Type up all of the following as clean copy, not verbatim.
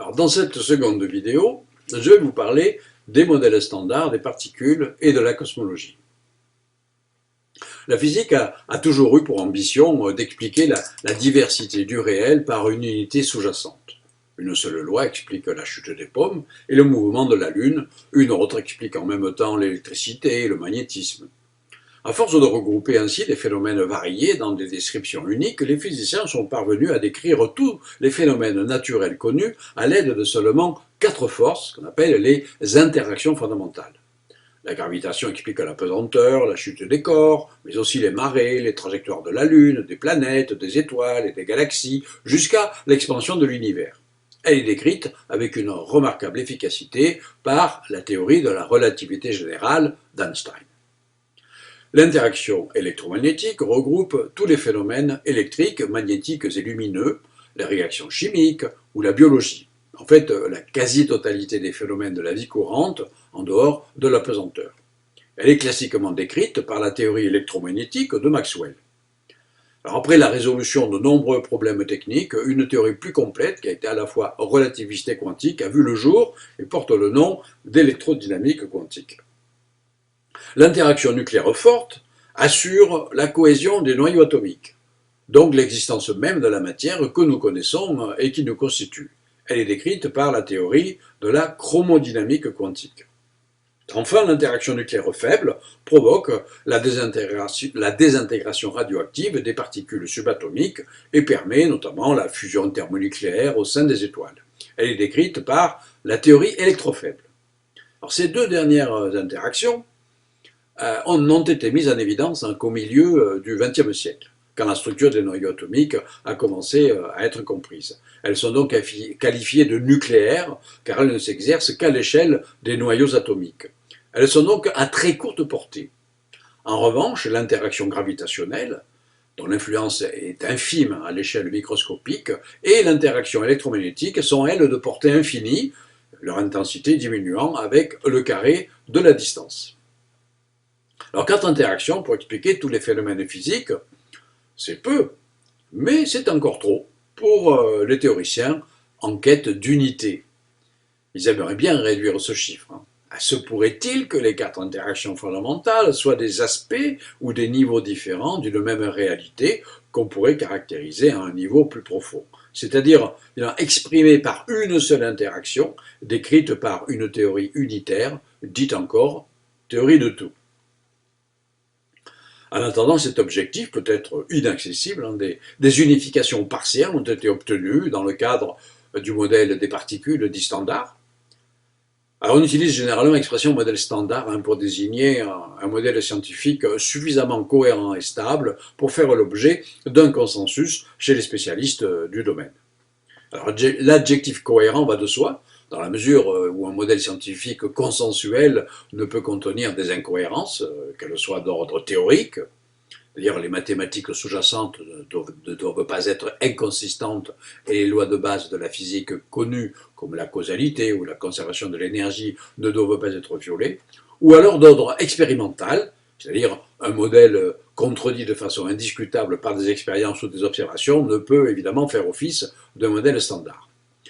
Alors, dans cette seconde vidéo, je vais vous parler des modèles standards, des particules et de la cosmologie. La physique a toujours eu pour ambition d'expliquer la diversité du réel par une unité sous-jacente. Une seule loi explique la chute des pommes et le mouvement de la Lune, une autre explique en même temps l'électricité et le magnétisme. À force de regrouper ainsi des phénomènes variés dans des descriptions uniques, les physiciens sont parvenus à décrire tous les phénomènes naturels connus à l'aide de seulement 4 forces, qu'on appelle les interactions fondamentales. La gravitation explique la pesanteur, la chute des corps, mais aussi les marées, les trajectoires de la Lune, des planètes, des étoiles et des galaxies, jusqu'à l'expansion de l'univers. Elle est décrite avec une remarquable efficacité par la théorie de la relativité générale d'Einstein. L'interaction électromagnétique regroupe tous les phénomènes électriques, magnétiques et lumineux, les réactions chimiques ou la biologie. En fait, la quasi-totalité des phénomènes de la vie courante en dehors de la pesanteur. Elle est classiquement décrite par la théorie électromagnétique de Maxwell. Alors après la résolution de nombreux problèmes techniques, une théorie plus complète, qui a été à la fois relativiste et quantique, a vu le jour et porte le nom d'électrodynamique quantique. L'interaction nucléaire forte assure la cohésion des noyaux atomiques, donc l'existence même de la matière que nous connaissons et qui nous constitue. Elle est décrite par la théorie de la chromodynamique quantique. Enfin, l'interaction nucléaire faible provoque la désintégration radioactive des particules subatomiques et permet notamment la fusion thermonucléaire au sein des étoiles. Elle est décrite par la théorie électrofaible. Alors, ces deux dernières interactions n'ont été mises en évidence qu'au milieu du XXe siècle, quand la structure des noyaux atomiques a commencé à être comprise. Elles sont donc qualifiées de nucléaires, car elles ne s'exercent qu'à l'échelle des noyaux atomiques. Elles sont donc à très courte portée. En revanche, l'interaction gravitationnelle, dont l'influence est infime à l'échelle microscopique, et l'interaction électromagnétique sont, elles, de portée infinie, leur intensité diminuant avec le carré de la distance. Alors, 4 interactions pour expliquer tous les phénomènes physiques, c'est peu, mais c'est encore trop pour les théoriciens en quête d'unité. Ils aimeraient bien réduire ce chiffre. Se pourrait-il que les 4 interactions fondamentales soient des aspects ou des niveaux différents d'une même réalité qu'on pourrait caractériser à un niveau plus profond, c'est-à-dire exprimé par une seule interaction, décrite par une théorie unitaire, dite encore théorie de tout. En attendant, cet objectif peut être inaccessible. Des unifications partielles ont été obtenues dans le cadre du modèle des particules dit standard. Alors, on utilise généralement l'expression modèle standard pour désigner un modèle scientifique suffisamment cohérent et stable pour faire l'objet d'un consensus chez les spécialistes du domaine. Alors, l'adjectif cohérent va de soi, dans la mesure où un modèle scientifique consensuel ne peut contenir des incohérences, qu'elles soient d'ordre théorique, c'est-à-dire les mathématiques sous-jacentes ne doivent pas être inconsistantes et les lois de base de la physique connues, comme la causalité ou la conservation de l'énergie, ne doivent pas être violées, ou alors d'ordre expérimental, c'est-à-dire un modèle contredit de façon indiscutable par des expériences ou des observations ne peut évidemment faire office d'un modèle standard.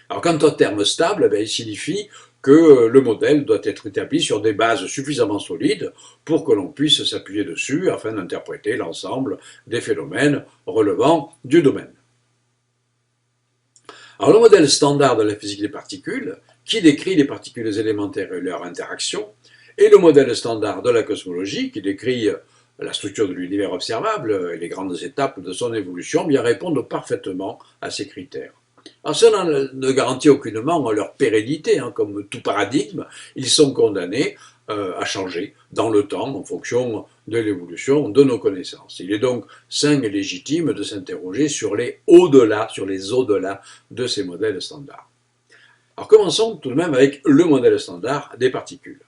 Alors quant au terme stable, il signifie que le modèle doit être établi sur des bases suffisamment solides pour que l'on puisse s'appuyer dessus afin d'interpréter l'ensemble des phénomènes relevant du domaine. Alors le modèle standard de la physique des particules, qui décrit les particules élémentaires et leurs interactions, et le modèle standard de la cosmologie, qui décrit la structure de l'univers observable et les grandes étapes de son évolution, bien répondent parfaitement à ces critères. Alors cela ne garantit aucunement leur pérennité, comme tout paradigme, ils sont condamnés à changer dans le temps en fonction de l'évolution de nos connaissances. Il est donc sain et légitime de s'interroger sur les au-delà de ces modèles standards. Alors commençons tout de même avec le modèle standard des particules.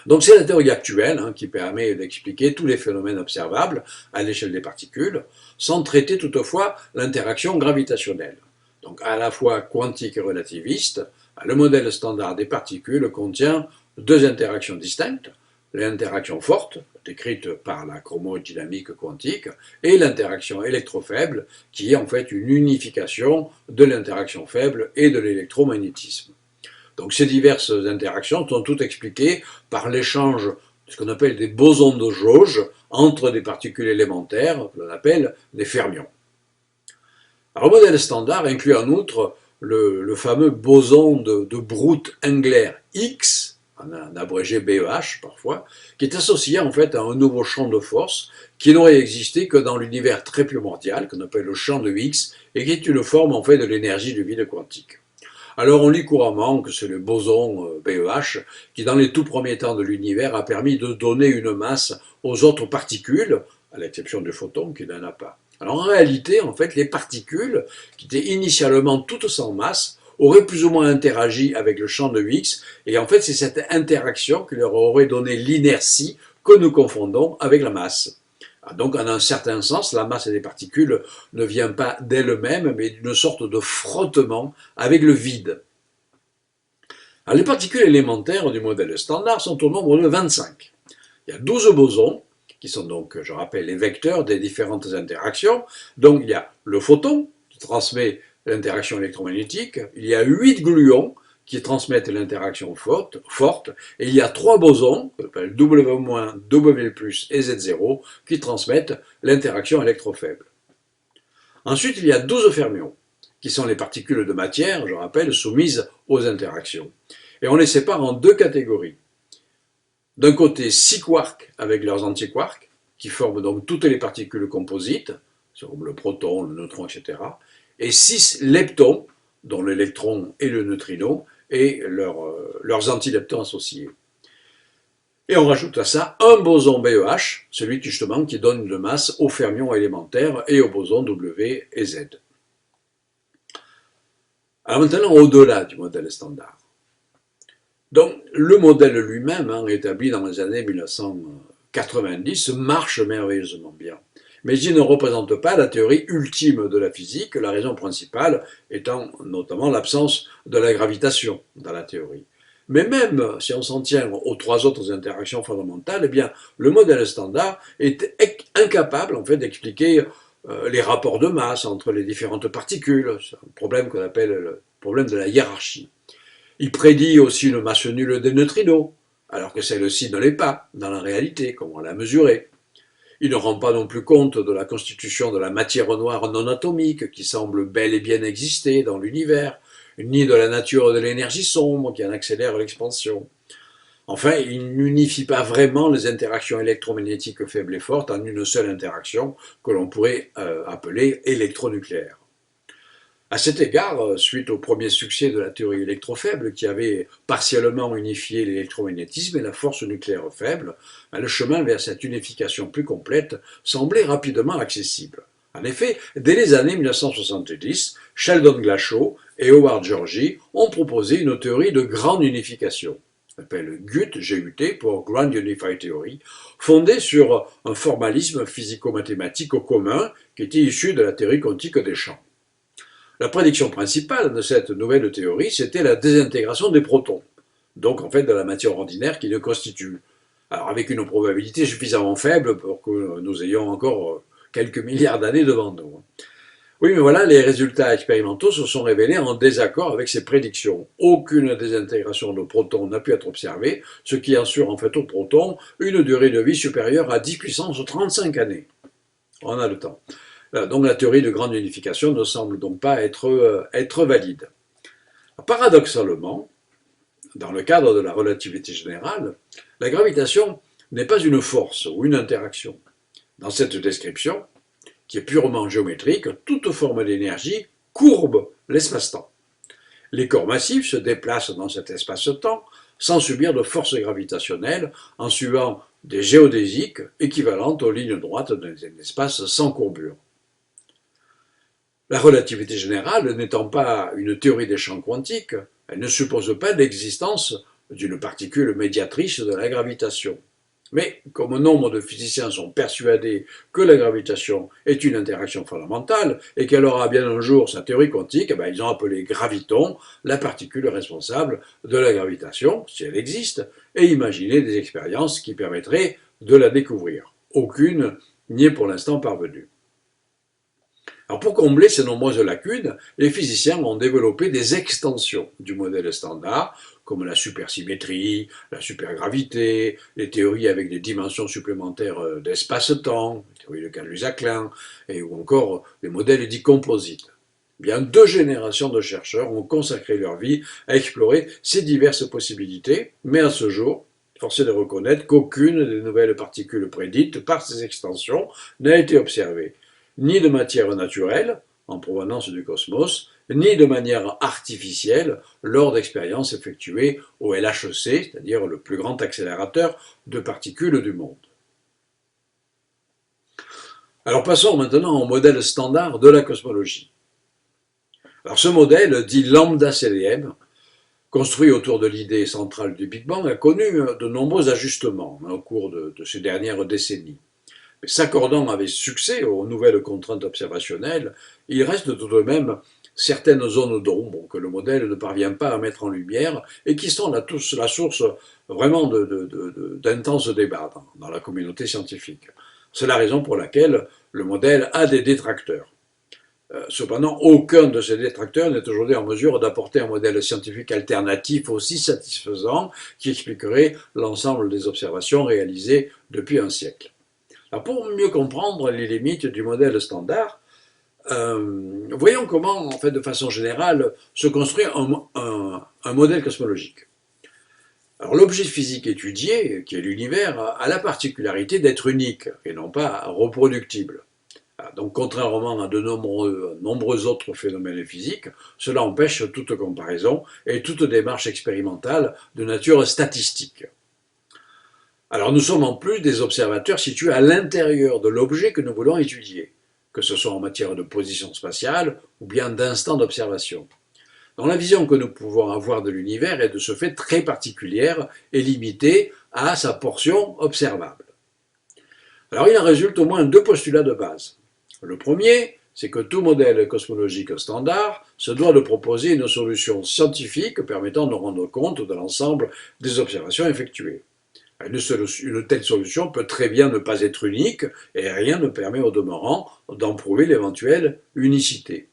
Donc c'est la théorie actuelle qui permet d'expliquer tous les phénomènes observables à l'échelle des particules, sans traiter toutefois l'interaction gravitationnelle. Donc à la fois quantique et relativiste, le modèle standard des particules contient 2 interactions distinctes, l'interaction forte, décrite par la chromodynamique quantique, et l'interaction électrofaible, qui est en fait une unification de l'interaction faible et de l'électromagnétisme. Donc ces diverses interactions sont toutes expliquées par l'échange de ce qu'on appelle des bosons de jauge entre des particules élémentaires, que l'on appelle des fermions. Alors, le modèle standard inclut en outre le fameux boson de Brout-Engler X, en abrégé BEH parfois, qui est associé en fait à un nouveau champ de force qui n'aurait existé que dans l'univers très primordial, qu'on appelle le champ de Higgs, et qui est une forme en fait de l'énergie du vide quantique. Alors on lit couramment que c'est le boson BEH qui, dans les tout premiers temps de l'univers, a permis de donner une masse aux autres particules, à l'exception du photon qui n'en a pas. Alors en réalité, en fait, les particules, qui étaient initialement toutes sans masse, auraient plus ou moins interagi avec le champ de Higgs, et en fait c'est cette interaction qui leur aurait donné l'inertie que nous confondons avec la masse. Donc en un certain sens, la masse des particules ne vient pas d'elle-même, mais d'une sorte de frottement avec le vide. Alors, les particules élémentaires du modèle standard sont au nombre de 25. Il y a 12 bosons, qui sont donc, je rappelle, les vecteurs des différentes interactions. Donc il y a le photon, qui transmet l'interaction électromagnétique, il y a 8 gluons, qui transmettent l'interaction forte, et il y a 3 bosons, qu'on appelle W-, W+, et Z0, qui transmettent l'interaction électrofaible. Ensuite, il y a 12 fermions, qui sont les particules de matière, je rappelle, soumises aux interactions. Et on les sépare en deux catégories. D'un côté, 6 quarks avec leurs antiquarks, qui forment donc toutes les particules composites, comme le proton, le neutron, etc., et 6 leptons, dont l'électron et le neutrino, et leurs antileptons associés. Et on rajoute à ça un boson BEH, celui justement qui donne de masse aux fermions élémentaires et aux bosons W et Z. Alors maintenant, au-delà du modèle standard. Donc, le modèle lui-même, établi dans les années 1990, marche merveilleusement bien. Mais il ne représente pas la théorie ultime de la physique, la raison principale étant notamment l'absence de la gravitation dans la théorie. Mais même si on s'en tient aux 3 autres interactions fondamentales, eh bien, le modèle standard est incapable en fait, d'expliquer les rapports de masse entre les différentes particules. C'est un problème qu'on appelle le problème de la hiérarchie. Il prédit aussi une masse nulle des neutrinos, alors que celle-ci ne l'est pas dans la réalité, comme on l'a mesuré. Il ne rend pas non plus compte de la constitution de la matière noire non atomique qui semble bel et bien exister dans l'univers, ni de la nature de l'énergie sombre qui en accélère l'expansion. Enfin, il n'unifie pas vraiment les interactions électromagnétiques faibles et fortes en une seule interaction que l'on pourrait appeler électronucléaire. À cet égard, suite au premier succès de la théorie électrofaible qui avait partiellement unifié l'électromagnétisme et la force nucléaire faible, le chemin vers cette unification plus complète semblait rapidement accessible. En effet, dès les années 1970, Sheldon Glashow et Howard Georgi ont proposé une théorie de grande unification, s'appelle GUT pour Grand Unified Theory, fondée sur un formalisme physico-mathématique commun qui était issu de la théorie quantique des champs. La prédiction principale de cette nouvelle théorie, c'était la désintégration des protons, donc en fait de la matière ordinaire qui le constitue. Alors avec une probabilité suffisamment faible pour que nous ayons encore quelques milliards d'années devant nous. Oui, mais voilà, les résultats expérimentaux se sont révélés en désaccord avec ces prédictions. Aucune désintégration de protons n'a pu être observée, ce qui assure en fait aux protons une durée de vie supérieure à 10 puissance 35 années. On a le temps. Donc la théorie de grande unification ne semble donc pas être valide. Paradoxalement, dans le cadre de la relativité générale, la gravitation n'est pas une force ou une interaction. Dans cette description, qui est purement géométrique, toute forme d'énergie courbe l'espace-temps. Les corps massifs se déplacent dans cet espace-temps sans subir de force gravitationnelle en suivant des géodésiques équivalentes aux lignes droites d'un espace sans courbure. La relativité générale n'étant pas une théorie des champs quantiques, elle ne suppose pas l'existence d'une particule médiatrice de la gravitation. Mais comme nombre de physiciens sont persuadés que la gravitation est une interaction fondamentale et qu'elle aura bien un jour sa théorie quantique, ils ont appelé graviton la particule responsable de la gravitation, si elle existe, et imaginé des expériences qui permettraient de la découvrir. Aucune n'y est pour l'instant parvenue. Alors pour combler ces nombreuses lacunes, les physiciens ont développé des extensions du modèle standard, comme la supersymétrie, la supergravité, les théories avec des dimensions supplémentaires d'espace-temps, la théorie de Caylus-Acklin, ou encore les modèles dits composites. Bien, 2 générations de chercheurs ont consacré leur vie à explorer ces diverses possibilités, mais à ce jour, force est de reconnaître qu'aucune des nouvelles particules prédites par ces extensions n'a été observée, ni de matière naturelle, en provenance du cosmos, ni de manière artificielle lors d'expériences effectuées au LHC, c'est-à-dire le plus grand accélérateur de particules du monde. Alors passons maintenant au modèle standard de la cosmologie. Alors ce modèle, dit lambda CDM, construit autour de l'idée centrale du Big Bang, a connu de nombreux ajustements au cours de ces dernières décennies. Mais s'accordant avec succès aux nouvelles contraintes observationnelles, il reste tout de même certaines zones d'ombre que le modèle ne parvient pas à mettre en lumière et qui sont la source vraiment d'intenses débats dans la communauté scientifique. C'est la raison pour laquelle le modèle a des détracteurs. Cependant, aucun de ces détracteurs n'est aujourd'hui en mesure d'apporter un modèle scientifique alternatif aussi satisfaisant qui expliquerait l'ensemble des observations réalisées depuis un siècle. Alors pour mieux comprendre les limites du modèle standard, voyons comment, en fait, de façon générale, se construit un modèle cosmologique. Alors l'objet physique étudié, qui est l'univers, a la particularité d'être unique et non pas reproductible. Donc contrairement à de nombreux autres phénomènes physiques, cela empêche toute comparaison et toute démarche expérimentale de nature statistique. Alors nous sommes en plus des observateurs situés à l'intérieur de l'objet que nous voulons étudier, que ce soit en matière de position spatiale ou bien d'instant d'observation. Donc la vision que nous pouvons avoir de l'univers est de ce fait très particulière et limitée à sa portion observable. Alors il en résulte au moins 2 postulats de base. Le premier, c'est que tout modèle cosmologique standard se doit de proposer une solution scientifique permettant de rendre compte de l'ensemble des observations effectuées. Une telle solution peut très bien ne pas être unique et rien ne permet au demeurant d'en prouver l'éventuelle unicité.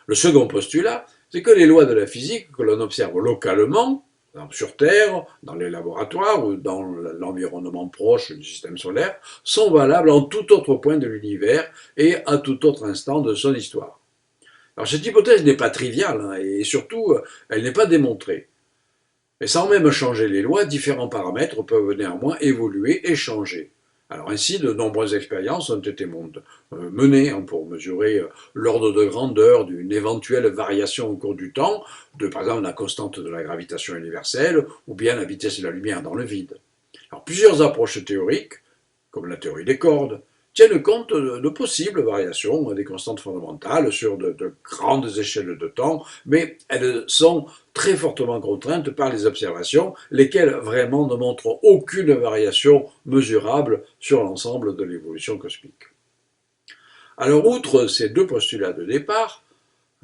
Le second postulat, c'est que les lois de la physique que l'on observe localement, sur Terre, dans les laboratoires ou dans l'environnement proche du système solaire, sont valables en tout autre point de l'univers et à tout autre instant de son histoire. Alors cette hypothèse n'est pas triviale et surtout, elle n'est pas démontrée. Mais sans même changer les lois, différents paramètres peuvent néanmoins évoluer et changer. Alors ainsi, de nombreuses expériences ont été menées pour mesurer l'ordre de grandeur d'une éventuelle variation au cours du temps, de par exemple la constante de la gravitation universelle ou bien la vitesse de la lumière dans le vide. Alors plusieurs approches théoriques, comme la théorie des cordes, tiennent compte de possibles variations des constantes fondamentales sur de grandes échelles de temps, mais elles sont très fortement contraintes par les observations, lesquelles vraiment ne montrent aucune variation mesurable sur l'ensemble de l'évolution cosmique. Alors, outre ces 2 postulats de départ,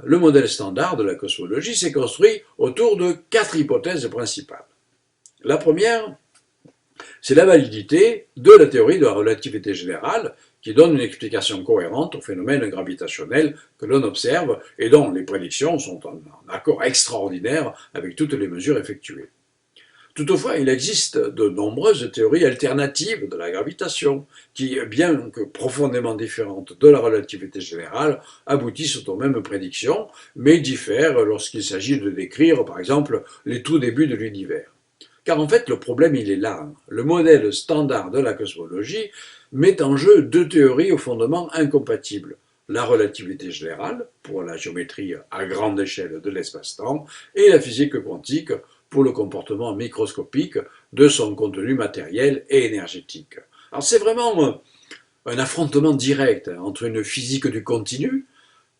le modèle standard de la cosmologie s'est construit autour de 4 hypothèses principales. La première, c'est la validité de la théorie de la relativité générale qui donne une explication cohérente aux phénomènes gravitationnels que l'on observe et dont les prédictions sont en accord extraordinaire avec toutes les mesures effectuées. Toutefois, il existe de nombreuses théories alternatives de la gravitation qui, bien que profondément différentes de la relativité générale, aboutissent aux mêmes prédictions, mais diffèrent lorsqu'il s'agit de décrire, par exemple, les tout débuts de l'univers. Car en fait, le problème, il est là. Le modèle standard de la cosmologie met en jeu 2 théories au fondement incompatibles. La relativité générale, pour la géométrie à grande échelle de l'espace-temps, et la physique quantique, pour le comportement microscopique de son contenu matériel et énergétique. Alors c'est vraiment un affrontement direct entre une physique du continu,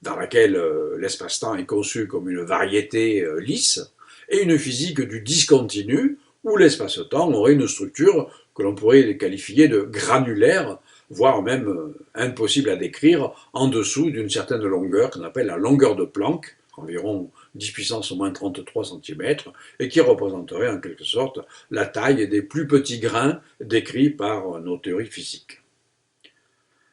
dans laquelle l'espace-temps est conçu comme une variété lisse, et une physique du discontinu, où l'espace-temps aurait une structure que l'on pourrait qualifier de granulaire, voire même impossible à décrire, en dessous d'une certaine longueur qu'on appelle la longueur de Planck, environ 10 puissance au moins 33 cm, et qui représenterait en quelque sorte la taille des plus petits grains décrits par nos théories physiques.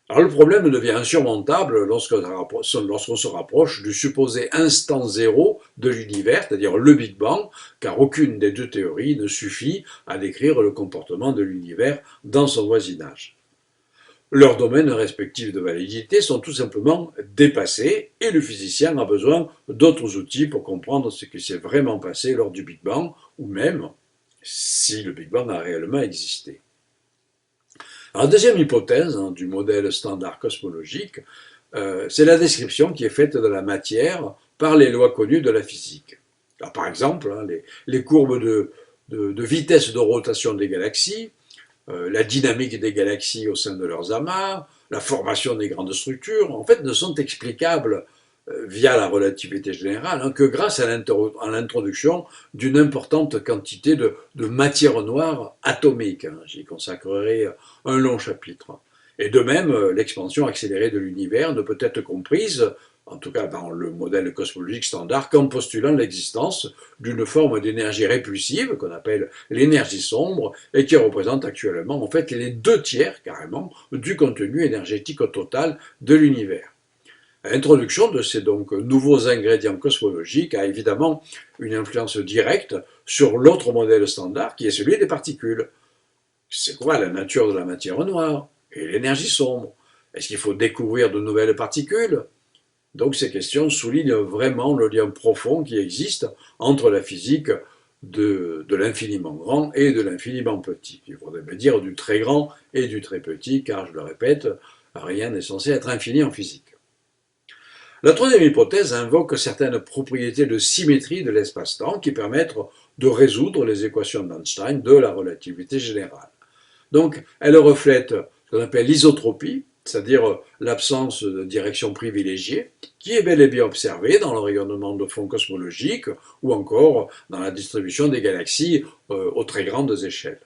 Alors le problème devient insurmontable lorsqu'on se rapproche du supposé instant zéro de l'univers, c'est-à-dire le Big Bang, car aucune des deux théories ne suffit à décrire le comportement de l'univers dans son voisinage. Leurs domaines respectifs de validité sont tout simplement dépassés et le physicien a besoin d'autres outils pour comprendre ce qui s'est vraiment passé lors du Big Bang, ou même si le Big Bang a réellement existé. Alors, la deuxième hypothèse du modèle standard cosmologique, c'est la description qui est faite de la matière par les lois connues de la physique. Alors, par exemple, les courbes de vitesse de rotation des galaxies, la dynamique des galaxies au sein de leurs amas, la formation des grandes structures, en fait, ne sont explicables via la relativité générale que grâce à l'introduction d'une importante quantité de matière noire atomique. J'y consacrerai un long chapitre. Et de même, l'expansion accélérée de l'univers ne peut être comprise, en tout cas dans le modèle cosmologique standard, qu'en postulant l'existence d'une forme d'énergie répulsive, qu'on appelle l'énergie sombre, et qui représente actuellement en fait les 2/3 carrément du contenu énergétique total de l'univers. L'introduction de ces donc nouveaux ingrédients cosmologiques a évidemment une influence directe sur l'autre modèle standard qui est celui des particules. C'est quoi la nature de la matière noire et l'énergie sombre? Est-ce qu'il faut découvrir de nouvelles particules? Donc ces questions soulignent vraiment le lien profond qui existe entre la physique de l'infiniment grand et de l'infiniment petit. Il faudrait me dire du très grand et du très petit, car je le répète, rien n'est censé être infini en physique. La troisième hypothèse invoque certaines propriétés de symétrie de l'espace-temps qui permettent de résoudre les équations d'Einstein de la relativité générale. Donc, elle reflète ce qu'on appelle l'isotropie, c'est-à-dire l'absence de direction privilégiée, qui est bel et bien observée dans le rayonnement de fond cosmologique ou encore dans la distribution des galaxies aux très grandes échelles.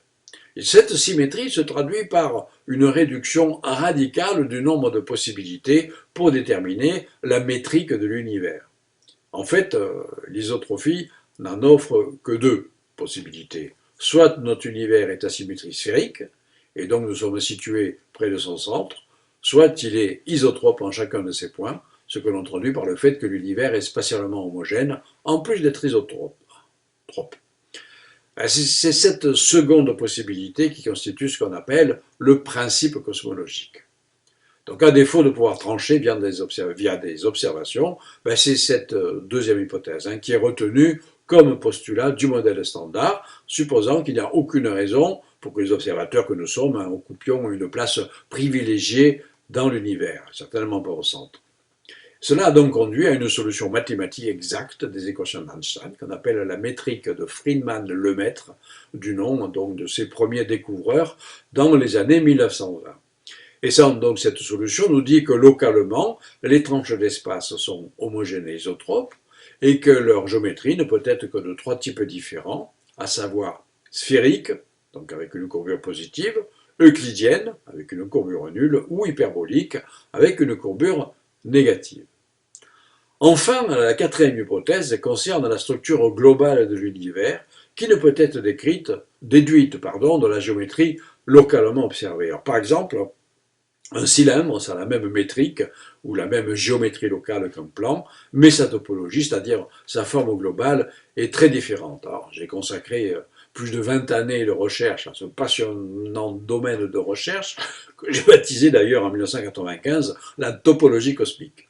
Et cette symétrie se traduit par une réduction radicale du nombre de possibilités pour déterminer la métrique de l'univers. En fait, l'isotropie n'en offre que deux possibilités. Soit notre univers est à symétrie sphérique, et donc nous sommes situés près de son centre, soit il est isotrope en chacun de ses points, ce que l'on traduit par le fait que l'univers est spatialement homogène, en plus d'être isotrope. C'est cette seconde possibilité qui constitue ce qu'on appelle le principe cosmologique. Donc à défaut de pouvoir trancher via des observations, c'est cette deuxième hypothèse qui est retenue comme postulat du modèle standard, supposant qu'il n'y a aucune raison pour que les observateurs que nous sommes occupions une place privilégiée dans l'univers, certainement pas au centre. Cela a donc conduit à une solution mathématique exacte des équations d'Einstein, qu'on appelle la métrique de Friedmann-Lemaitre, du nom donc de ses premiers découvreurs dans les années 1920. Et donc cette solution nous dit que localement, les tranches d'espace sont homogènes et isotropes, et que leur géométrie ne peut être que de trois types différents, à savoir sphérique, donc avec une courbure positive, euclidienne, avec une courbure nulle, ou hyperbolique, avec une courbure négative. Enfin, la quatrième hypothèse concerne la structure globale de l'univers qui ne peut être déduite de la géométrie localement observée. Alors, par exemple, un cylindre, ça a la même métrique ou la même géométrie locale qu'un plan, mais sa topologie, c'est-à-dire sa forme globale, est très différente. Alors, j'ai consacré plus de 20 années de recherche à ce passionnant domaine de recherche, que j'ai baptisé d'ailleurs en 1995 la topologie cosmique.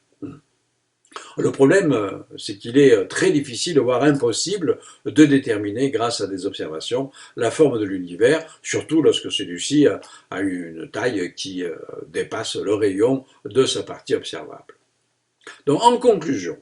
Le problème, c'est qu'il est très difficile, voire impossible, de déterminer, grâce à des observations, la forme de l'univers, surtout lorsque celui-ci a une taille qui dépasse le rayon de sa partie observable. Donc, en conclusion,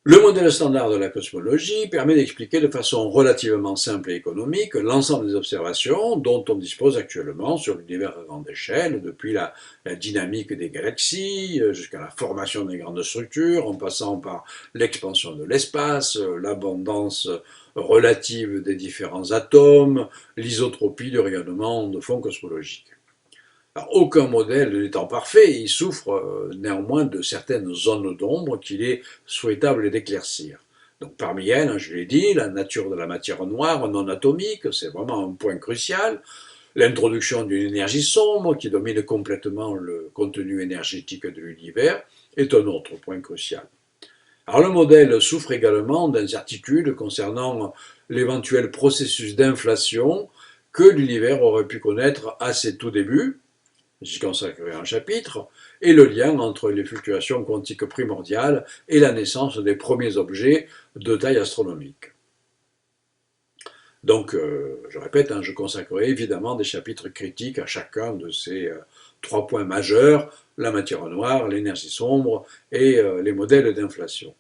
Le modèle standard de la cosmologie permet d'expliquer de façon relativement simple et économique l'ensemble des observations dont on dispose actuellement sur l'univers à grande échelle, depuis la dynamique des galaxies jusqu'à la formation des grandes structures, en passant par l'expansion de l'espace, l'abondance relative des différents atomes, l'isotropie du rayonnement de fond cosmologique. Alors, aucun modèle n'étant parfait, il souffre néanmoins de certaines zones d'ombre qu'il est souhaitable d'éclaircir. Donc parmi elles, je l'ai dit, la nature de la matière noire non atomique, c'est vraiment un point crucial. L'introduction d'une énergie sombre qui domine complètement le contenu énergétique de l'univers est un autre point crucial. Alors le modèle souffre également d'incertitudes concernant l'éventuel processus d'inflation que l'univers aurait pu connaître à ses tout débuts, j'y consacrerai un chapitre, et le lien entre les fluctuations quantiques primordiales et la naissance des premiers objets de taille astronomique. Donc, je répète, je consacrerai évidemment des chapitres critiques à chacun de ces trois points majeurs, la matière noire, l'énergie sombre et les modèles d'inflation.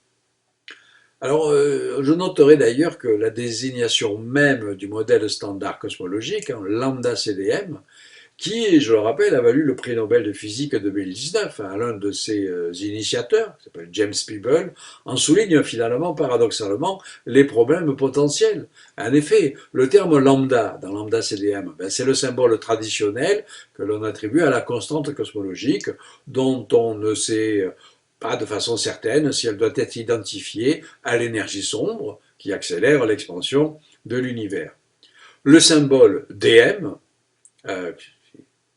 Alors, je noterai d'ailleurs que la désignation même du modèle standard cosmologique, lambda CDM, qui, je le rappelle, a valu le prix Nobel de physique 2019 à l'un de ses initiateurs, qui s'appelle James Peeble, en souligne finalement, paradoxalement, les problèmes potentiels. En effet, le terme lambda, dans lambda CDM, c'est le symbole traditionnel que l'on attribue à la constante cosmologique, dont on ne sait pas de façon certaine si elle doit être identifiée à l'énergie sombre, qui accélère l'expansion de l'univers. Le symbole DM,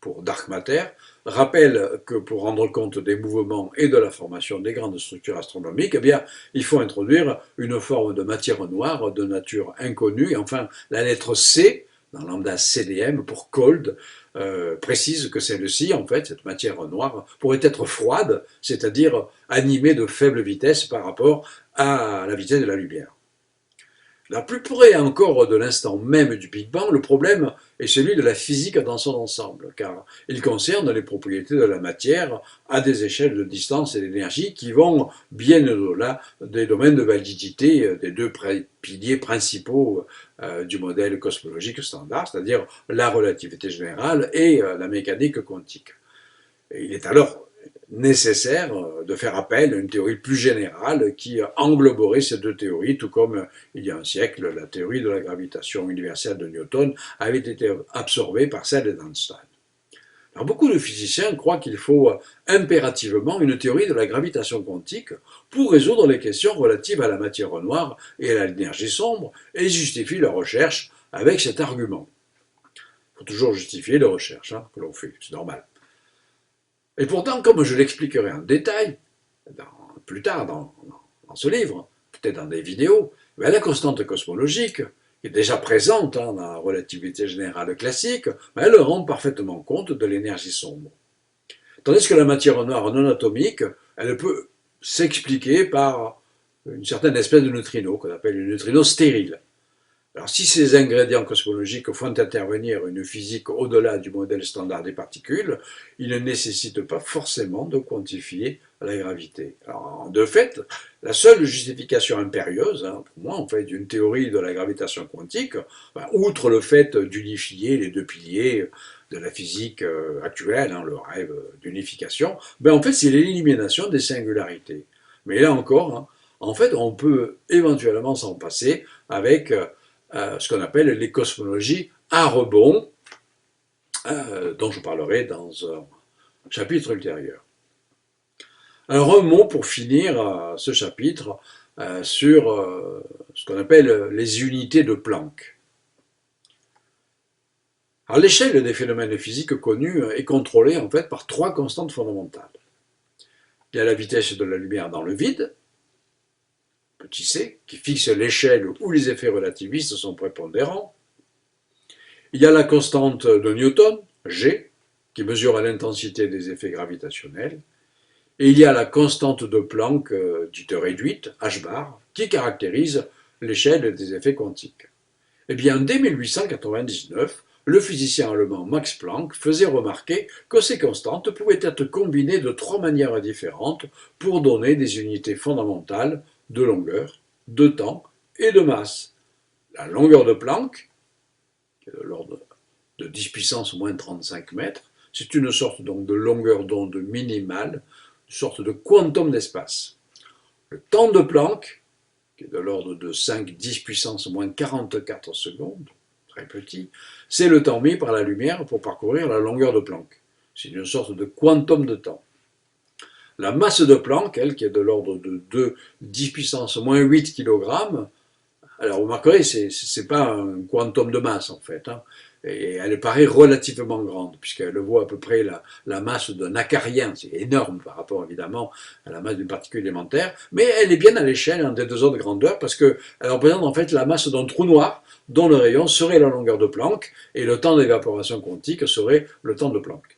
pour dark matter, rappelle que pour rendre compte des mouvements et de la formation des grandes structures astronomiques, eh bien, il faut introduire une forme de matière noire de nature inconnue. Et enfin, la lettre C, dans lambda CDM, pour cold, précise que celle-ci, en fait, cette matière noire, pourrait être froide, c'est-à-dire animée de faible vitesse par rapport à la vitesse de la lumière. Là, plus près encore de l'instant même du Big Bang, le problème est celui de la physique dans son ensemble, car il concerne les propriétés de la matière à des échelles de distance et d'énergie qui vont bien au-delà des domaines de validité des deux piliers principaux du modèle cosmologique standard, c'est-à-dire la relativité générale et la mécanique quantique. Et il est alors nécessaire de faire appel à une théorie plus générale qui engloberait ces deux théories, tout comme il y a un siècle, la théorie de la gravitation universelle de Newton avait été absorbée par celle d'Einstein. Alors, beaucoup de physiciens croient qu'il faut impérativement une théorie de la gravitation quantique pour résoudre les questions relatives à la matière noire et à l'énergie sombre et justifient leur recherche avec cet argument. Il faut toujours justifier les recherches que l'on fait, c'est normal. Et pourtant, comme je l'expliquerai en détail plus tard dans ce livre, peut-être dans des vidéos, la constante cosmologique, qui est déjà présente dans la relativité générale classique, elle rend parfaitement compte de l'énergie sombre. Tandis que la matière noire non atomique, elle peut s'expliquer par une certaine espèce de neutrino, qu'on appelle une neutrino stérile. Alors, si ces ingrédients cosmologiques font intervenir une physique au-delà du modèle standard des particules, ils ne nécessitent pas forcément de quantifier la gravité. Alors, de fait, la seule justification impérieuse, pour moi, en fait, d'une théorie de la gravitation quantique, outre le fait d'unifier les deux piliers de la physique actuelle, le rêve d'unification, en fait, c'est l'élimination des singularités. Mais là encore, en fait, on peut éventuellement s'en passer avec ce qu'on appelle les cosmologies à rebond, dont je parlerai dans un chapitre ultérieur. Alors un mot pour finir ce chapitre sur ce qu'on appelle les unités de Planck. Alors l'échelle des phénomènes physiques connus est contrôlée en fait par trois constantes fondamentales. Il y a la vitesse de la lumière dans le vide, petit c, qui fixe l'échelle où les effets relativistes sont prépondérants. Il y a la constante de Newton, G, qui mesure l'intensité des effets gravitationnels. Et il y a la constante de Planck, dite réduite, H bar, qui caractérise l'échelle des effets quantiques. Eh bien, dès 1899, le physicien allemand Max Planck faisait remarquer que ces constantes pouvaient être combinées de trois manières différentes pour donner des unités fondamentales de longueur, de temps et de masse. La longueur de Planck, qui est de l'ordre de 10 puissance moins 35 mètres, c'est une sorte donc de longueur d'onde minimale, une sorte de quantum d'espace. Le temps de Planck, qui est de l'ordre de 5-10 puissance moins 44 secondes, très petit, c'est le temps mis par la lumière pour parcourir la longueur de Planck. C'est une sorte de quantum de temps. La masse de Planck, elle, qui est de l'ordre de 10 puissance moins 8 kg, alors vous remarquerez, ce n'est pas un quantum de masse en fait, hein. Et elle paraît relativement grande, puisqu'elle vaut à peu près la masse d'un acarien, c'est énorme par rapport évidemment à la masse d'une particule élémentaire, mais elle est bien à l'échelle des deux ordres de grandeur, parce qu'elle représente en fait la masse d'un trou noir, dont le rayon serait la longueur de Planck, et le temps d'évaporation quantique serait le temps de Planck.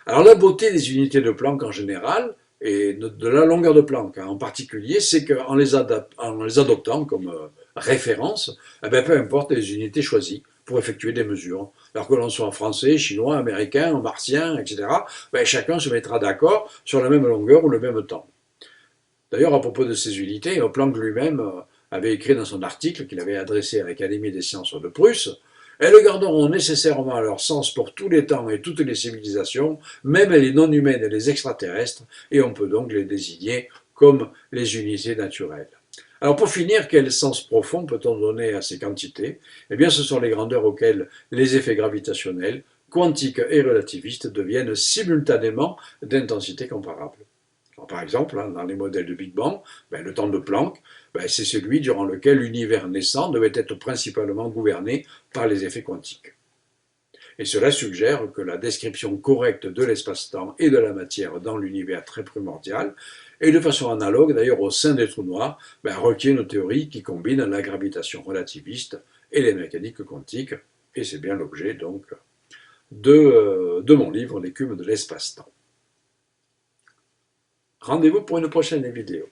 Alors la beauté des unités de Planck en général, et de la longueur de Planck en particulier, c'est qu'en les adoptant comme référence, eh bien, peu importe les unités choisies pour effectuer des mesures. Alors que l'on soit français, chinois, américain, martien, etc., ben, chacun se mettra d'accord sur la même longueur ou le même temps. D'ailleurs, à propos de ces unités, Planck lui-même avait écrit dans son article qu'il avait adressé à l'Académie des sciences de Prusse: elles garderont nécessairement leur sens pour tous les temps et toutes les civilisations, même les non-humaines et les extraterrestres, et on peut donc les désigner comme les unités naturelles. Alors pour finir, quel sens profond peut-on donner à ces quantités? Eh bien ce sont les grandeurs auxquelles les effets gravitationnels, quantiques et relativistes deviennent simultanément d'intensité comparable. Alors, par exemple, dans les modèles de Big Bang, le temps de Planck, c'est celui durant lequel l'univers naissant devait être principalement gouverné par les effets quantiques. Et cela suggère que la description correcte de l'espace-temps et de la matière dans l'univers très primordial, et de façon analogue d'ailleurs au sein des trous noirs, requiert une théorie qui combine la gravitation relativiste et les mécaniques quantiques, et c'est bien l'objet donc de mon livre L'écume de l'espace-temps. Rendez-vous pour une prochaine vidéo.